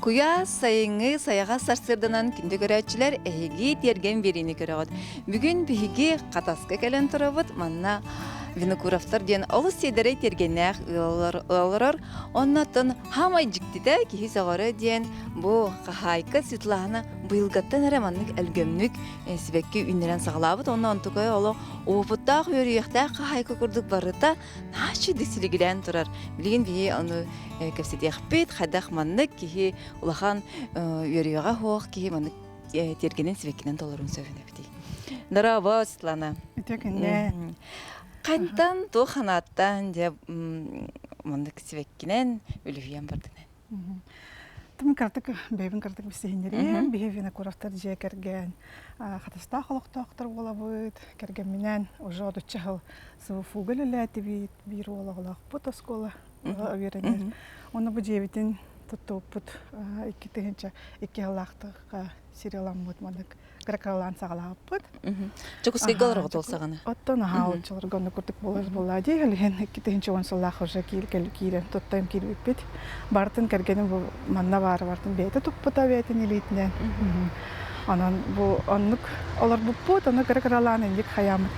Куя сайыңы саяға сарсырдынан күнді көрәтчілер әйгі терген беріні көрәғыд. Бүгін бігі қатасқы кәлін тұрабыд, манна винокурафтар ден олы седері тергеннәқ ұлырыр. Оннатын хамай жіктіді кейі сағары ден бұл қағайқы сытлағына бұйылғаттан әреманлық әлгөмнік сібекке үнерен сағалабыд. Онна онтықай олы опыттақ өріяқтақ қағайқы күрдік барыта нашы десілігілен тұрар. Білген бейі оны көпсет еқпет, қайдақ манлық кейі улахан өріяға хоқ кейі манлық тергенен сібеккенен толырын сөйіне бітей. Дыраба, Светлана. Қайттан тоқанаттан деп мұндық сібеккенен өліфиян бардынан. Тымын картык, бейбін картык бісігінерен, бейбіні көрафтар жия кәрген. Қатыста қалықтақтар бола бұд, кәрген менен ұжа дұтчағыл сұвы фугыл әләті бейір олағылақ бұт оскола өверінер. Оны бұ жебетін тұтту бұт екі алақтыққа сериалан бұд мадық. Гракалан сағалап бұд. Чокускай галарға толсағаны? Оттан ағал чылырғанды көрдік болыз болады. Әлген кетігінші онсыллақ ұжа кейлен тұттайым кейл өппет. Бартын кәргенім бұл манна бары бартын бейті тұппыта бәйтін елейтінен. Анан бұл аннық олар бұппыт, оны гракалан әндік хаямыд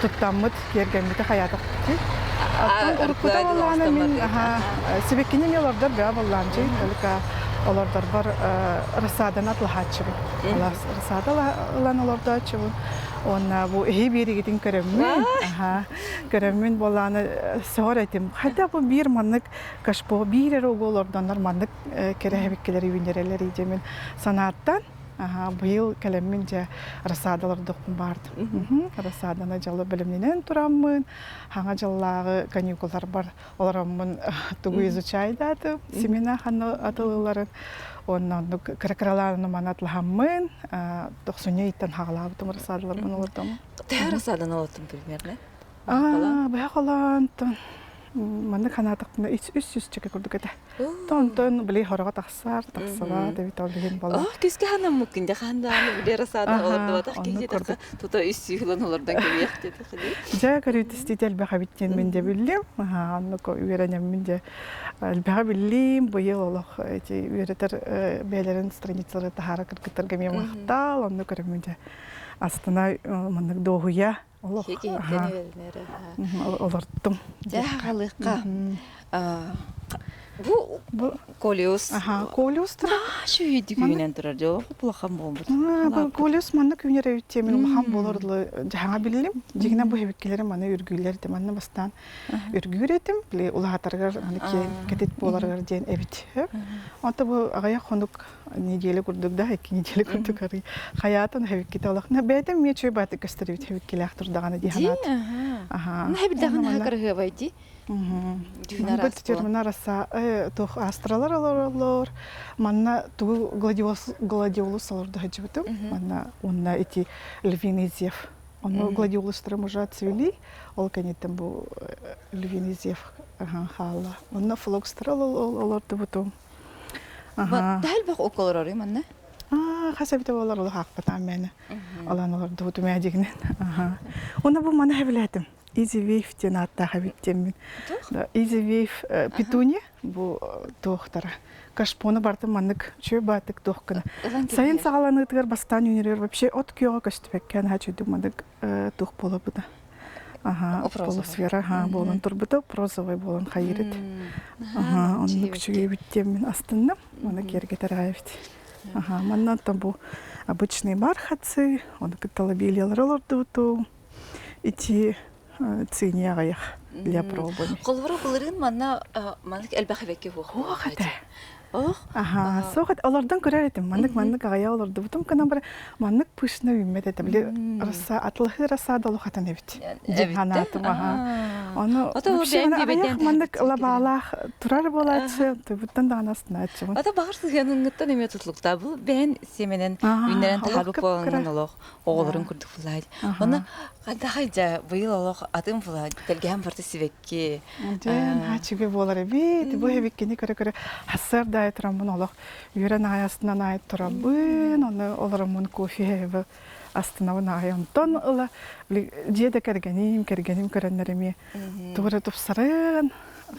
тұттамыд кергенметі хаятық бұты. Аттан ұрықпыта болғаны мен себеккенен елордар бәа болған жей. Олардар бар рысадан атлахатчыбын. Рысада олан оларда атчыбын. Онна бұл үй бері кетін көріммен. Көріммен боланы сығыр әтім. Қайда бұл бір маннық қашпо, бір әрі оларданлар маннық керәхебеккелері үйіндерелер едемен санаттан. Бұйыл кәлеммен жа рысадалар доқпын барды. Рысадана жалы білімненен тұрамын. Хаңа жаллағы каникулар бар. Оларамын тұғы изучайды атып. Семена қаны атылыларын. Оннан кракраларыны манатылғамын. Тоқсыне иттен хағалабытым рысадалармын олардамын. Тәр рысадан олатын примерно? Бәқ олантын. Маны қанатықпын үс чеке көрдік әді. Тон білей қораға тақсар, тақсыла дәбет олығын бола. Көзге қанам мүмкінде қандағаны біле рысадан оларды батақ кейде тақса. Тұта үс сүйілін олардан көлеяқ деді қыды. Жа көрет істейді әлбәға біттен мен де білдім. Оны үйеренем мен де әлбәға білдім. Бұйыл олық үйеретер бәлерін страницалары тағара кіргітірге мен мақтал. Оны көрем мен де астына мұндық доғуя. Олардым. Жағалыққа. Бұл колиус. Колиус тұра. Шүйді күйінен тұрар жоқ. Бұлақан болмыр. Колиус маңны күйінер өйтте. Мен ұлақан болырды жағаңа білілім. Жегінен бұл әбеккелері маңны үргүйлерді. Маңны бастан үргүр етім. Ұлағатарғар кетет боларғар дейін әбет. Онта бұл ағая қондық неделі күрдік да, екі неделі күрдік арғы. Қаятын әбеккеті олақына. Бәйдім мен чөй баты көстері өт әбеккелі ақтырдағаны дейханат. Әбілдағын хақырығы байды? Мына раса тух астралар алар, манна тугу гладиолус аларды хаджибытым. Манна онна эти львинезев. Онна гладиолустарым уже отцвели, ол канеттен бу львинезев хала. Онна флокстар аларды бутум. Дәл бақ околары манна? Хасабита олар олы хақпатан мені. Алан аларды бутум әдегінен. Онна бу мана хәбіләдім. Easy Wave ден аттаға бектеммен. Easy Wave петуне бұл тоқтары. Кашпоны барды манық чөй батық тоққыны. Сайын сағаланы тұғыр бастан өнерер. Вообще от күйоға көштіпеккен әчөді манық тоқ болы бұда. Полусфера болын тұр бұда. Прозовай болын қайырет. Оны күшіге бектеммен астынным. Оны кергетер ғайбет. Маннан там бұл обычные бархатцы. Оны каталабелелер оларды бұту. Ити цыне ағаяқ для пробы. Қолвара бұлырын манна әлбәқі бәкке бұқ. Оғады. Соғат, олардан көрер етім. Мандық ағая оларды бұтым кінан бір мандық пүшіні үймет еті. Біле атылығы расады олы қатын әбіт. Деганатым. Оны ағаяқ мандық лабалақ тұрар болады. Бұттан даған астына әтші. Ата бағырсыз яныңғыттан еме тұтылықта бұл. Бән семенен үйнерен тағарып болғанын олық оғылырын күрдік бұлайды. Оны қандағайда бұйыл олық атым бұлайды. Тәлген барды себекке. Хачыге болар әбет. Бұл әбеккені көрі хасыр дайытырамын олық. Үйерен аясынан айт тұрабын. Оларымын кофе астынауын аяңтон ұла. Жеді кәргенім көрінлеріме. Тұғыры тұпсарын.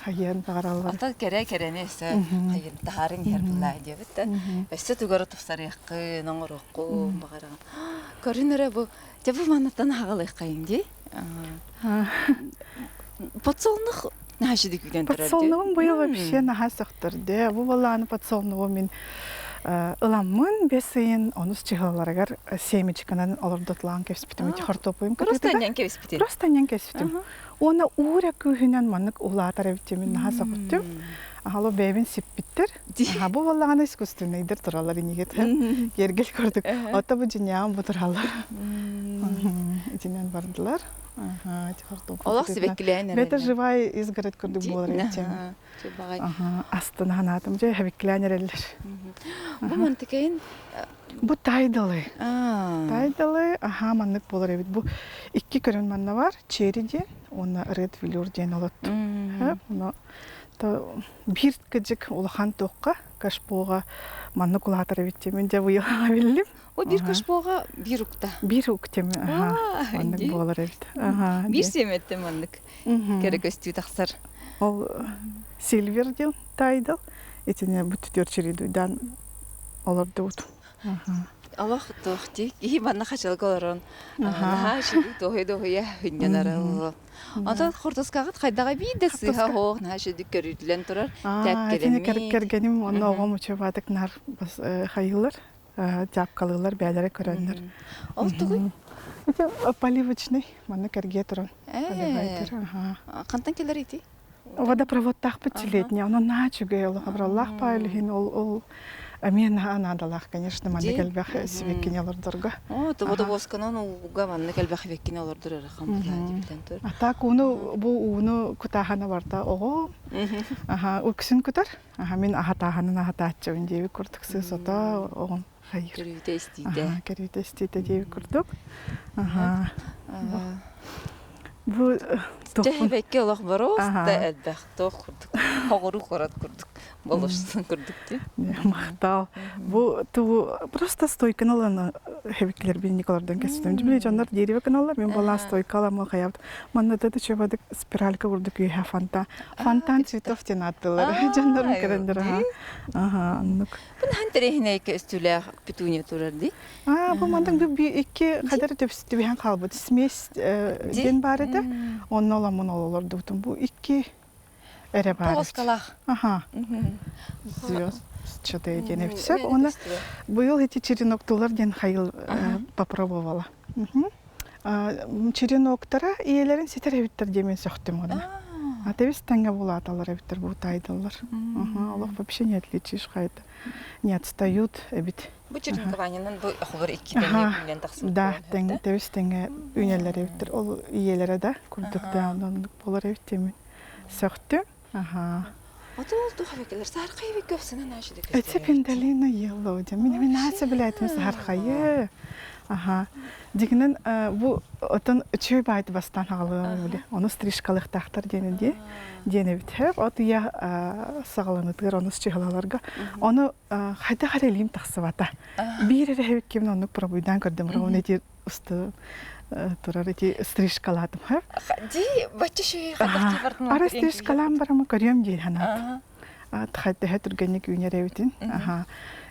хайын багаралар. Ата керене эсэ хайын тахарын ярдылаа дебиттен. Эсэ түгөр тусарыяккы ноңорокку багараган. Көрүнөрө бу жабы манаттан хагалык кайынди. Подсолнух нахашыдык билен турар. Подсолнугум быйыл вообще нахасыктырды. Бу баланы подсолнугу мен ыламмын бесыйын онус чыгаларагар семечканан олордотлаан кепспитим хартопуйм. Просто нян кепспитим. Просто нян кепспитим. Оны ура күһүнен маннык улаатар эбитимин нахасыктым. Ахало бебин сиппиттер. Бу баллаганы искусственныйдыр туралар инигет. Кергел көрдүк. Ата бу жиням бу туралар. Итинен бардылар. Олох сибеккилен. Бета живая изгород көрдүк болар этим. Астына ханатым же хабеккиленерлер. Бу мантыкайын бу тайдалы. Тайдалы, маннык болар эбит. Бу икки көрөн манна бар, чери ден, оны ред вилюр ден алат. Бир кыжык улахан тоққа кашпоға маннык улатар эбит. Мен же быйыл билдим. О бир кашпоға бир укта. Бир уктем, маннык болар эбит. Бир семетте маннык. Керек өстү таксар. Ол Silver дел тайдал. Этине бүтүтөр чередуйдан оларды ут. Аллах тохти. И манна хачалгаларан. Нахаши тохой-дохой хинненара. Ата хортоскагат кайдага бийде сыха хоо нахаши диккөрүлөн турар. Этине кергеним оны огом учабадык нар хайылар. Жапкалылар бәләре көрөннөр. Ол тугуй. Это поливочный, манна керге туран. Кантан келер ити? Водопровод тахпытчилетне, оно начуге, Аллах пайлихин, ол мен анадалах, конечно, манна келбах сибеккин алардырга. То водовозканан уга манна келбах веккин алардыр рахамдулла дибилен тур. Так бу уну кутахана барда ого. Уксын кутар. Мен ахатаханын ахатаачыбын деби куртуксы сота огон. Hayır. Kerüte istiydi. Kerüte istiydi diye kurduk. Bu Cehbekki olaq baroz da elbaqto kurduk. Hoğuru qorat kurduk. Boluşsun kurduk diye. Мақтал. Bu просто стойка наланы хебеклер бен Николардан кесем. Биле жандар дерево каналлар мен бала стойка аламы хаяб. Маннада да чебадык спиралька курдук үйе фонтан цветов тенаттылар. Жандар керендер. Аннык. Бун хантерехине эки өстүлө петуния турарди. Бу мандың бу эки кадар төпсүтү бен калбыт. Смесь ден бар эди. Онун аламын ололор дутум. Бу эки эре бар. Полоскалах. Звезд. Что-то я не все. Она был эти череноктулар ден хайыл попробовала. Череноктара иелерин сетеребиттер демен сөктүм аны. Атебис таңга булаталар эбиттер бу тайдылар. Аллах вообще не отличишь хайта. Не отстают эбит. Бу черенкованинен бу хобор 2 ден билен таксым. Да, теңтебис теңге үнелер эбиттер. Ол иелере да курдукта андан болар эбиттемен. Сөктүм. Отол тухавекелер саркайбек көпсүнөн ашыдык. Это пендалина yellow. Мен наса билетим саркайы. Дигинен бу отон үчөй байт бастан алып биле. Оны стрижкалык тактар денеди. Дене битеп, от я сагаланытыр оны чыгалаларга. Оны хайда харелим таксыбата. Бире ребек ким оны пробуйдан көрдүм. Оны эти усты турар эти стрижкалатым. Ди бачышый хадакти бартын. Ара стрижкалам барам көрөм дей ханат. Тхайда хэтүргенник үйнеребитин.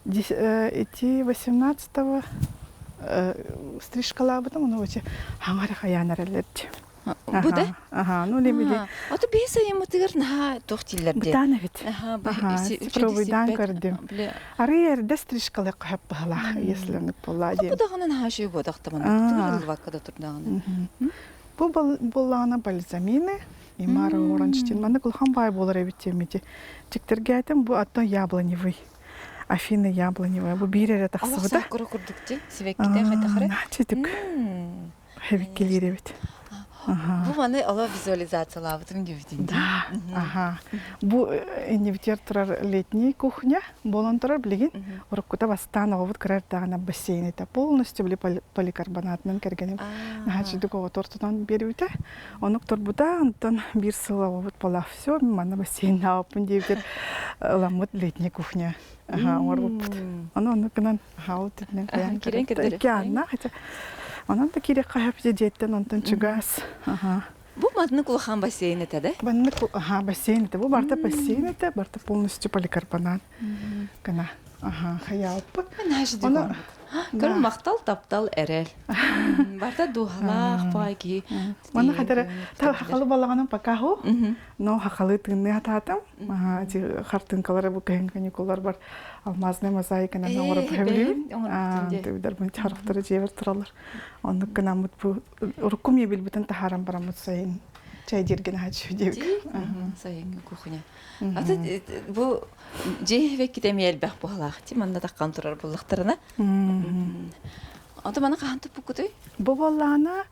Эти 18-го стрижкалар бутам, оны өчө хаңары хаянаралерди. Бу да? Ну лебеде. Аты бесайым отыгар на тохтиллерде. Бутана бит. Пробуйдан көрдүм. Ары ерде стрижкалар кап бала, если не полади. Бу дагынан хашый бодактаман. Тургул вакыда турдагынан. Бу боллана бальзамины. Имара оранжтин. Манда кулхан бай болар эбитемити. Тиктерге айтам, бу аттан яблоневый. Афина яблоневая. Бу бирере таксыбыда. Аллах куру курдукти. Сивекките кайтахары. Начитик. Хевиккелер эбит. Бу маны ала визуализациялабытын кебитин. Да. Бу индивидер турар летний кухня. Болон турар билеген. Уруккута бастан овут кырар дагана бассейн это полностью били поликарбонатнын кергеним. Начитик ого тортудан берибите. Онук турбута антон бир сыла овут пола. Всё, мана бассейн апын дебитер. Ламут летний кухня. Орбут. Оны кынан хаут этнен каян. Кирен кедер. Кянна хотя. Онан да кире каяп жедеттен онтон чугас. Бу мадны кулахан бассейн это, да? Банны бассейн это, бу барта бассейн это, барта полностью поликарбонат. Гана. Хаялпы. Она Көр мақтал таптал әрел. Барта духалақ паки. Мана хадара та хақалы балағанын пакаху. Но хақалы тынны ататам. Хартынкалары бу кәһин каникуллар бар. Алмазны мозаиканы наңырып хәбли. Тәбидәр бу чарықтыры жебер туралар. Онны кынамыт бу уркум ебил бутын тахарам барамыт сайын. Чай дирген хачу деп. Сайын кухня. Ата бу жебек китемел бах бахлах. Ти манда таққан турар буллахтарына. Ата мана қантып букутой? Бу баллана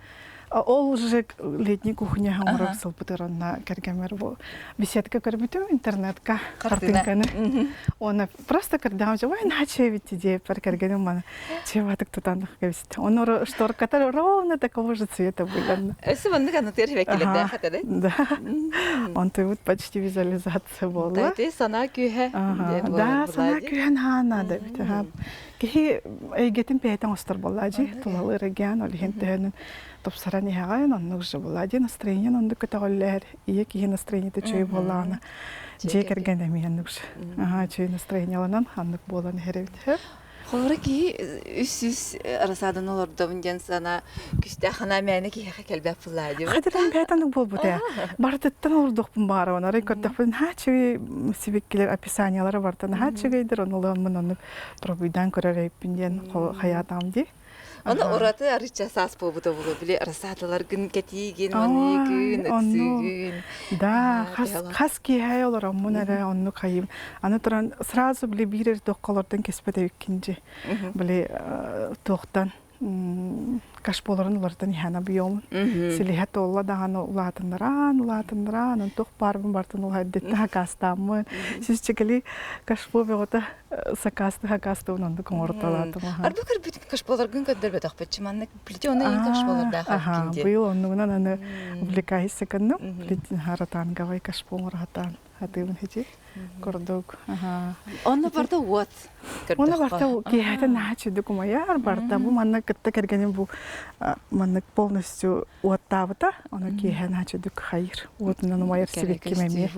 ол уже летний кухня хамрав салпутырана кергемер бу. Беседка көрбүтүм интернетка картинканы. Оны просто когда уже ой начевите де пар кергенем мана. Чеватык тутандык кебист. Оны шторката ровно такого же цвета были. Эсэ манда кана тервек келде хатады. Да. Он вот почти визуализация была. Да, ты сана күйе. Да, сана күйе хана да. Ки эйгетин пейтен остор болажи. Тулалы регион ол хентен топсарани хаган оннук же болади настроение онды көтөгөллөр. Ие ки настроение чөй болана. Же кергенде меннук. Чөй настроение аланан ханнык болан херебит. Хорки үс арасадан олордо менден сана күстә хана мәне ки келбәп фулады. Хадыран бәйтән бул бута. Бардыттан олордокпун бары ona рекордтапын хачы сибеккилер описаниялары бартан хачыгайдыр оны пробуйдан көрөрөйпүнден хаятам ди. Оны ораты арыча сас побута болу биле арасадалар күн кетиген оны күн өтсүгүн. Да, хас ки хаялар амунара онну кайым. Аны туран сразу биле бирер докколордон кеспете икинчи. Биле токтан кашполарын улардан ихана биом. Силихат олла даганы улатындаран, он тох парбын бартын улайдетті хакастамын. Сіз чекели кашпо беғота сакасты онды коңорталатым. Арбекер бүтін кашполар күн көндір бет ақпетші манны білде оны ең кашполар дағы кенде. Бұл онуынан аны увлекайсы кінну, білетін харатан гавай кашпоңыр хатывын хечи. Кордук. Оны барда уат. Оны барда кехетен нахачыды кумаяр барда. Бу манна кытта кергенем бу манна полностью уаттабыта. Оны кехен нахачыдык хайыр. Уатынан умайыр себек кемемер.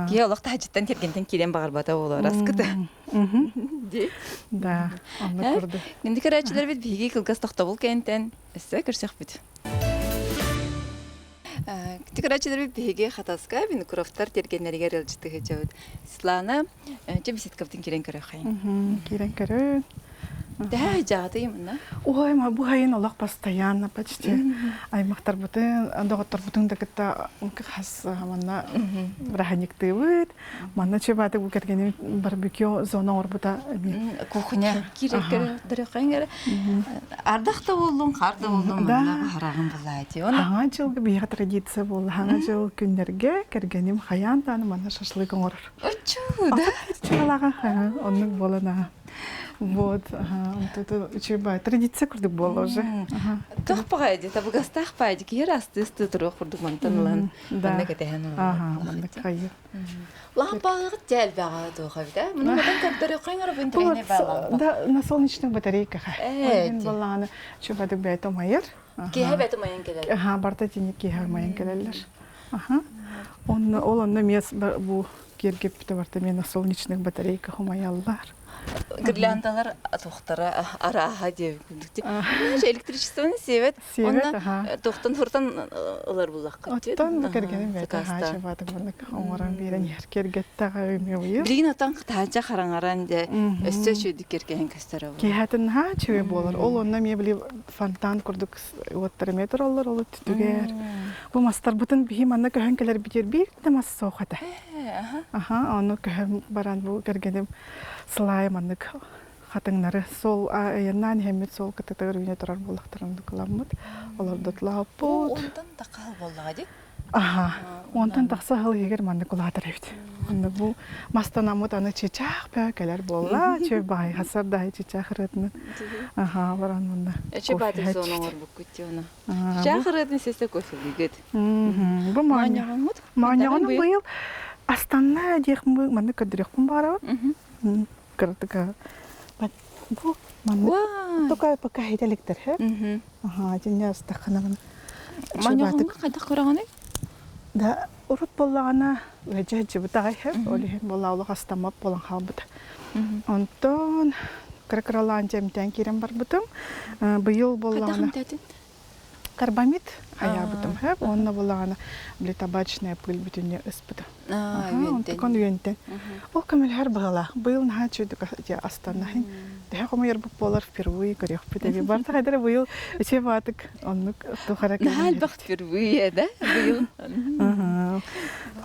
Ке олақта хачыттан тергентен келен бағар бата олар аскыды. Да, оны көрді. Енді кәрәчілер бет бейге кілгас тоқтабыл кәйінтен. Өсі көрсек бет. Тикарачылар беге хатаска бин курафтар тергенлерге релжитиге жабыт. Светлана жебисеткаптын кирен көрө хайын. Кирен көрө. Да, жагаты именно. Ой, ма бу хайын Аллах постоянно почти. Аймактар бутын, доготтор бутын да кытта хас манна раханикты бит. Манна чебаты бу кергенем барбекю зона орбута. Кухня кирен көрө дөрөкәңгәр. Ардакта болдун, карда болдун, манна харагын булайты. Аңа жылгы бия традиция болду. Аңа жыл күндерге кергенем хаян таны манна шашлык оңор. Очу, да. Чалага оннук болана. Вот, это учеба. Традиция курдук болу уже. Тох пагайды, табы гастах пайды, кер асты турук курдук мантанлан. Да. Манда кетен. Манда кайы. Лампагы жел бага тугай да. Муну мадан каптары кайнара бу интернет бага. Да, на солнечных батарейках. Мен баланы чубадык бәйтө майыр. Кеһе бәйтө майын келер. Барта тини кеһе майын келерлер. Ол онны мес бу кергеп барта мен на солнечных батарейках майаллар. Гирляндалар тохтара араха деп күндүктү. Электричествоны себет. Онна тохтан фуртан алар булак. Оттан кергенем бета хача баты бундак оңоран берен кергеттага эмебир. Билин атан таанча караңаран де өстө чөйдүк керген кастара. Кехатын чөй болор. Ол онна мебли фонтан курдук оттар метр алар ол түтүгер. Бу мастар бутын бихиманна көхөнкелер битер бир тамас сохата. Аны көһөм баран бу кергенем слайманнык хатыңнары сол аяннан хемет сол кытыгыр үйне турар булактарымды кыламмыт. Олар дотлап бут. Онтан такал боллади. Онтан такса хал егер манды кулатыр эбит. Аны бу мастанамыт аны чечак пөкелер болла, чөй бай хасардай чечак рытны. Баран мында. Чөй бады зонор бу күттөна. Чечак рытны сесе кофе бигет. Бу манягымыт. Манягын быйыл Астанна дехмы манды көдүрөкпүн бара. Кыртыка. Бу манды. Токай пока хетеликтер, хэ? Жиння астаханамын. Маньягын кайда көрөгөне? Да урут боллагана вежеж бутагай хеп олиһен боллаулык астамап болан халбыт. Онтон кракралан жемтен кирен бар бутум. Быйыл боллагана карбамид аябытым хеп онна боллагана бли табачная пыль бүтүнне ыспыт. Онтон юнтен. Ол камел хар багала. Быйыл на чуйдык астанахин. Да комер болар впервые көрөк битеби. Барта кайдыр быйыл эче батык оннук тухара Да албахт впервые, да? Быйыл.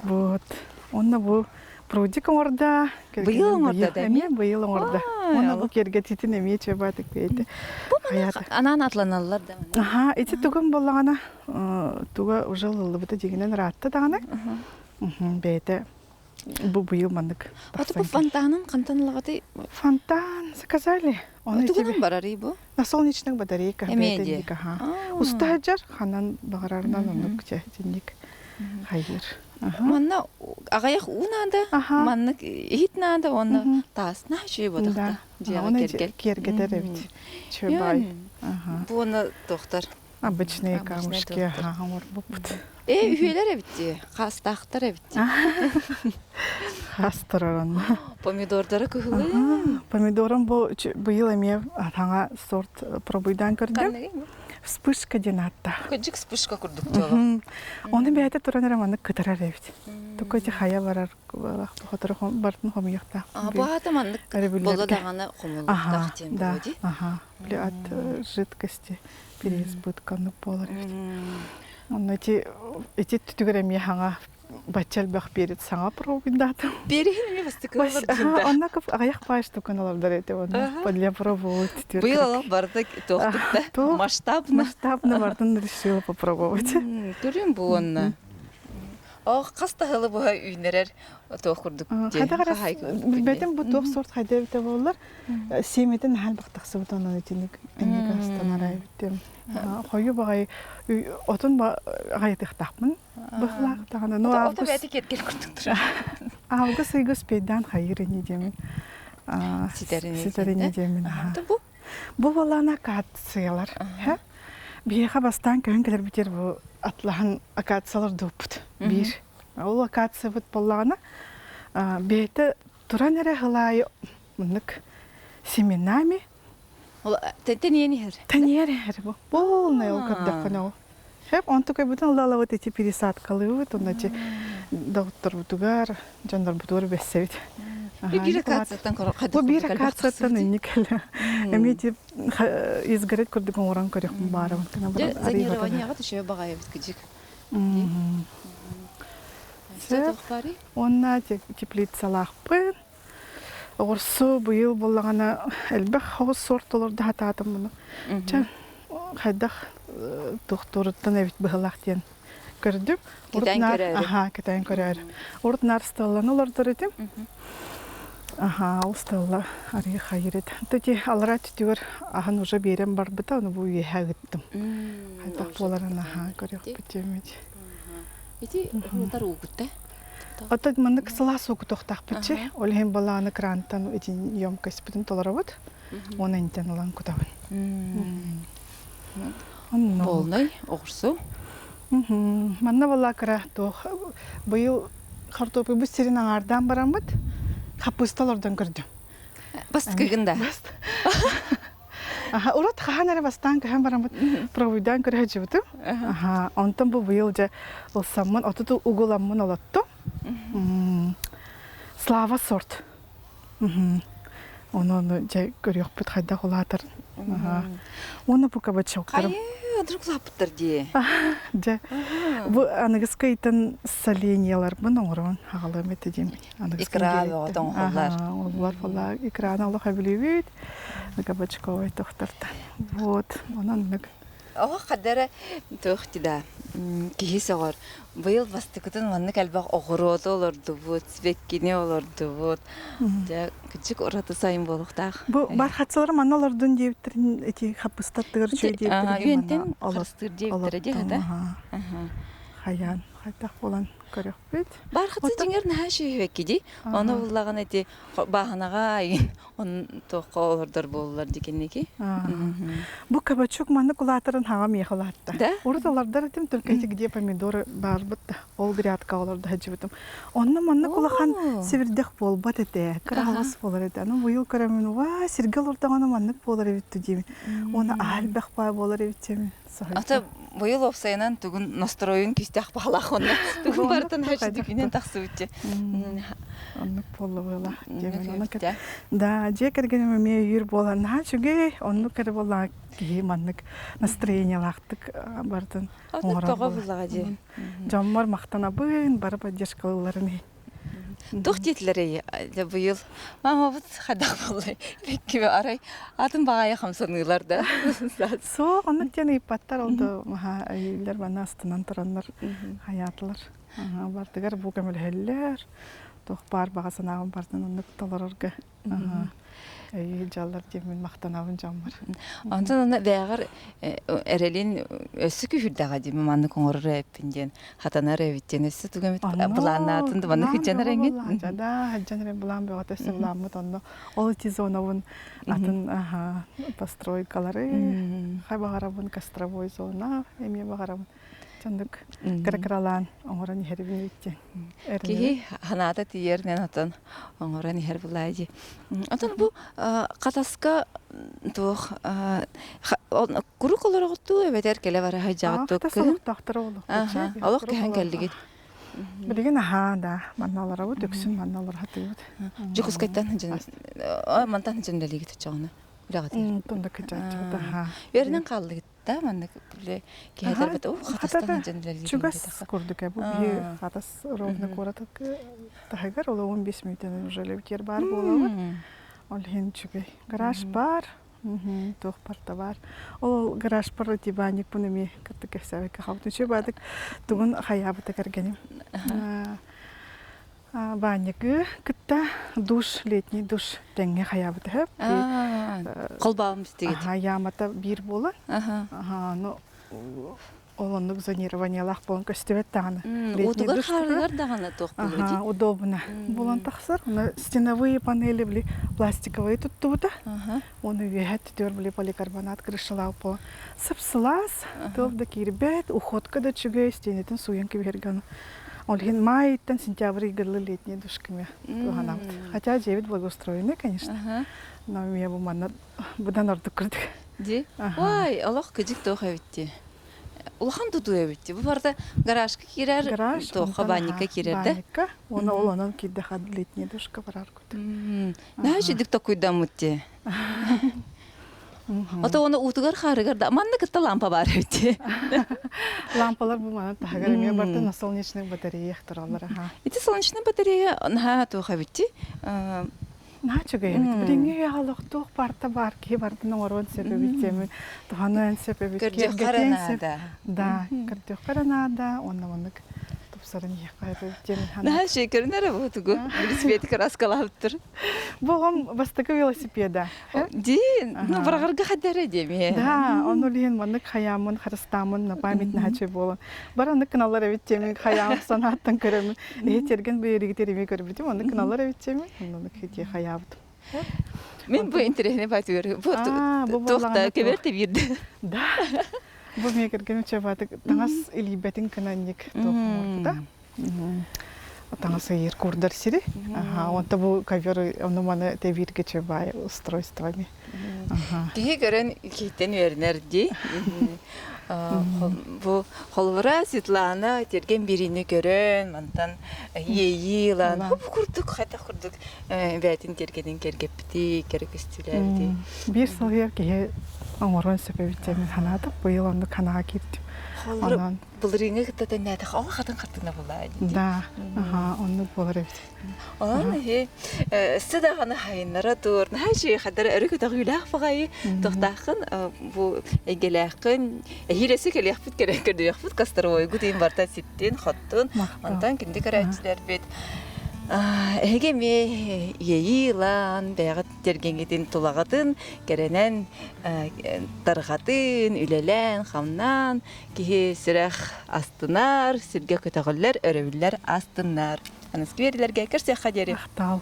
Вот. Онна бу прудик орда. Быйыл орда да эме? Быйыл орда. Онна бу керге титин эме че батык бейти. Анан атланалар да. Ага, эти туган боллагана туга уже лыбыта дегенен ратта дагана. Бейте. Бу быйыл мандык. Вот бу фонтанын кантанлагаты. Фонтан заказали. Он Туган барары бу. На солнечных батарейках. Эмеди. Устаджар ханан багарарынан онук жендик. Хайыр. Манна агаяк унада, манна хитнада, онна тасна шүй бодакта. Оны кергедер эбит. Чөбай. Буны доктор. Обычные камушки. Үйелер эбитти, кастактар эбитти. Хастыраран. Помидордары көһүлө. Помидорым быйыл эме таңа сорт пробуйдан көрдүм. Вспышка денатта. Көжик вспышка курдук жолу. Оны бәйте туран раманы кытырар эбит. Тукой хая барар хатыр бартын хомыякта. Баата маннык боло даганы хомулуктак тем боди. Для от жидкости переизбытканы болар. Он эти түтүгөрөм яңа бачал бак перед саңа пробуйдатым. Береме бастыкылар динда. Онна көп аяк баштык каналдар эте оны. Подля пробовать. Быйыл бардык токтукта. Масштабно бардын решила попробовать. Көрүм бу онна. Кастахылы бу үйнерер токурдук. Бетем бу ток сорт хайда бите болар. Семетен хал бактаксы бутанан этиник. Эндик астанарай биттем. Хою багай отун гайтыктакмын. Быхлак таганы. Ну август. Ото бетик кеткен курдуктур. Август игус пейдан хайыр недем. Ситерине демин. Бу балана акациялар. Бияха бастан көнгелер битер бу атлахан акациялар допут. Бир. Ол акация бут балана. Бейте туран эре хылай мынык семенами. Ол теньени. Теньери бу. Полный ол кырдакана. Хеп он такой бутан лала вот эти пересадкалы вот он эти доктор бутугар, жандар бутугар бессевит. Бир акациядан кадыр. Бу бир акациятан никеле. Эмети изгорет курдуган оран көрөк бары. Зонированияга түшө багай бит кыжык. Онна теплицалахпын. Орсу быйыл боллагана элбек хогус сорттолорду хатаатым муну. Хайдах докторуттан эбит быһылак диэн көрдүм. Кетен көрөр. Уртнар сталлан олордор этим. Усталла ари хайрет. Тоти алра түтүгөр ахан уже берем бар быта, аны бу үйхагыттым. Хайдах боларына көрөк бүтөмөт. Ити хултар угутта. Отод мандык сала суку тохтак бичи. Олхем баланы крантан этин ёмкость бүтүн толоробот. Оны интен алан кутабын. Полный огурсу. Манна бала кара то быйыл картопы бүстерин аңардан барамыт. Капусталардан көрдүм. Басткыгында. Урат ханары бастан кем барамыт. Пробуйдан көрөжүбүтүм. Онтон бу быйыл же олсаммын отуту угуламмын олотту. Слава сорт. Оны же көрөкпүт хайда кулатыр. Оны бу кабачоктар. Вдруг лаптыр ди. Же. Бу аныгыска итен соленьялар бун оңрон хагалым этедим. Экран отон холлар. Олар фала экран алып хабилибит. Кабачковый тохтарта. Вот, онан мык. Кадары тохтида. Кихисогор. Быйыл бастыкытын манны калбак огорот олорду бут, свеккине олорду бут. Же кичик ораты сайын болуктак. Бу бархатсалар маналардын дебиттерин эти хапыстаттыр чөй дебиттерин. Юнтен алыстыр дебиттер де хада. Хаян, хайтак болан. көрөкпүт. Бархатсы жеңер нәһә шүйбекки ди. Оны буллаган эти баханага он тоққа олардар болулар дегеннеки. Бу кабачок маны кулатырын хага мехалатта. Да? Урдалардар этим только эти где помидоры барбыт. Ол грядка оларда хаҗыбытым. Онны манны кулахан севердек болбат эте. Кралас болар эте. Ну быйыл көремин ва Сергел урдаганы манны болар бит дим. Оны албак пай болар бит дим. Ата быйыл опсайынан түгүн настроен кистях бахалах онна. Түгүн бартын хаҗдыгинен таксы үтте. Онны болла была. Да, же кергене ме юр бола на чуге, онны кер бола ки маннык настроение лактык бартын. Ата тога булага же. Жаммар мактанабын, бар поддержкаларын. Дух титлери да быйыл. Мама бут хадак боллай. Бекке арай атын багая хамсанылар да. Со, онны тени паттар олду. Ха, үйлер бана астынан тураннар хаятлар. Бартыгар бу кемел хеллер. Тох бар багасынагын бартын онны толорорга. Жаллар демин мактанабын жаммар. Антон аны бәгәр эрелин өсү күрдәгә диме манны коңорыр эппинден хатанар эвиттен өсү түгәмит буланатын да манны хиҗанар эңгит. Да, хиҗанар булан бәгәт өсү буламы тонно. Ол тизоновын атын постройкалары, хабагарабын костровой зона, эме багарабын. Чандык кракралан оңоран хербин үтте. Ки ханада тиернен атын оңоран хер булайди. Атын бу катаска тох куру колорогту эбетер келе бара хаҗаттык. Тахтыр олу. Алык кен келдигит. Билеген да, манналар бу төксүн манналар хатыйбыт. Жукус кайттан жан. Мантан жандалигит чагына. Улагат. Тонда качат. Бернен калдыгит. Да, манны биле кеһәдер бит о хатастан җанлар. Чугас курдык бу бие хатас ровно коратык. Тагар ол 15 минуттан уже левтер бар булабы. Ол хин чугай. Гараж бар. Тох парта бар. Ол гараж бар тибаник пунами каттык савык хавтучы бадык. Тугун хаябы тагарганим. Баньяк кытта душ, летний душ теңге хаябы тәп. Колбаым истегет. Ямата бир була. Ну олонлук зонирование лах болон көстөбөт таганы. Утугар харлар даганы тох булды. Удобно. Болон таксыр. Стеновые панели били пластиковые туттубута. Оны вехет төр били поликарбонат крышалау по. Сыпсылас, толда кирбет, уходка да чугай стенетин суянки берган. Олхин майтан сентябрь гырлы летний душками. Хотя 9 благоустроены, конечно. Но мне бы манна будан ордук кырдык. Ди? Ой, Аллах кыжык тоха битти. Улахан туту битти. Бу барда гаражка кирер, тоха банника кирер да? Банника. Оны олонон кирде хад летний душка барар кут. Нажидик токуйдан мутти. Ата оны утугар харыгар да манна кытта лампа бар битти. Лампалар бу мана тагар мен барда на солнечных батареях туралар. Эти солнечные батареи на тоха битти. Начугай, ринге алох тох парта бар ки барда норон себебитем. Тоханан себебит каранада. Да, кардио каранада, оннаманык топсарын якайбы тем. Да, шекернер бу тугу. Велосипед краскалаптыр. Богом бастакы велосипеда. Ди, ну баргарга хадары деме. Да, оны лен манык хаямын, харыстамын, на память нахачы болон. Бараны каналлар эвиттеми хаям санаттан көрөм. Этерген бейригтерими көрбүтүм, оны каналлар эвиттеми. Оны кете хаябыт. Мен бу интернетне батыр. Бу тохта кеберте бирди. Да. Бу мекерген чабатык таңас илибетин кананник тохмурда. Таңас ер курдар сири. Онта бу ковер оны мана тебирге чабай устройствами. Киге көрөн киттен вернер ди. Бу холвара Светлана терген биrini көрөн, мантан ийилан. Бу курдук, хата курдук. Бәтин тергеден кергепти, керекестилерди. Бир сылгыр ки оңорон себебитен ханады, быйыл онды канага киттим. Холвара булрыңы кытта нәдә, ага хатын картына булай. Да, онны болар бит. Аны сидаганы хайнара тур. Хәҗи хәдәр өрүк тагыйлах фагай тохтахын бу эгеләхкын хиресе келәх бит керек кирде яхбут кастырой гудин барта ситтен хаттын. Антан кинде карачылар бит. Эге ме ейилан бәгат тергенгетин тулагатын керенен таргатын, үлелен, хамнан кихи сүрәх астынар, сүргә көтәгөлләр, өрөвүлләр астынар. Аныс квериләргә керсә хадери. Ахтал.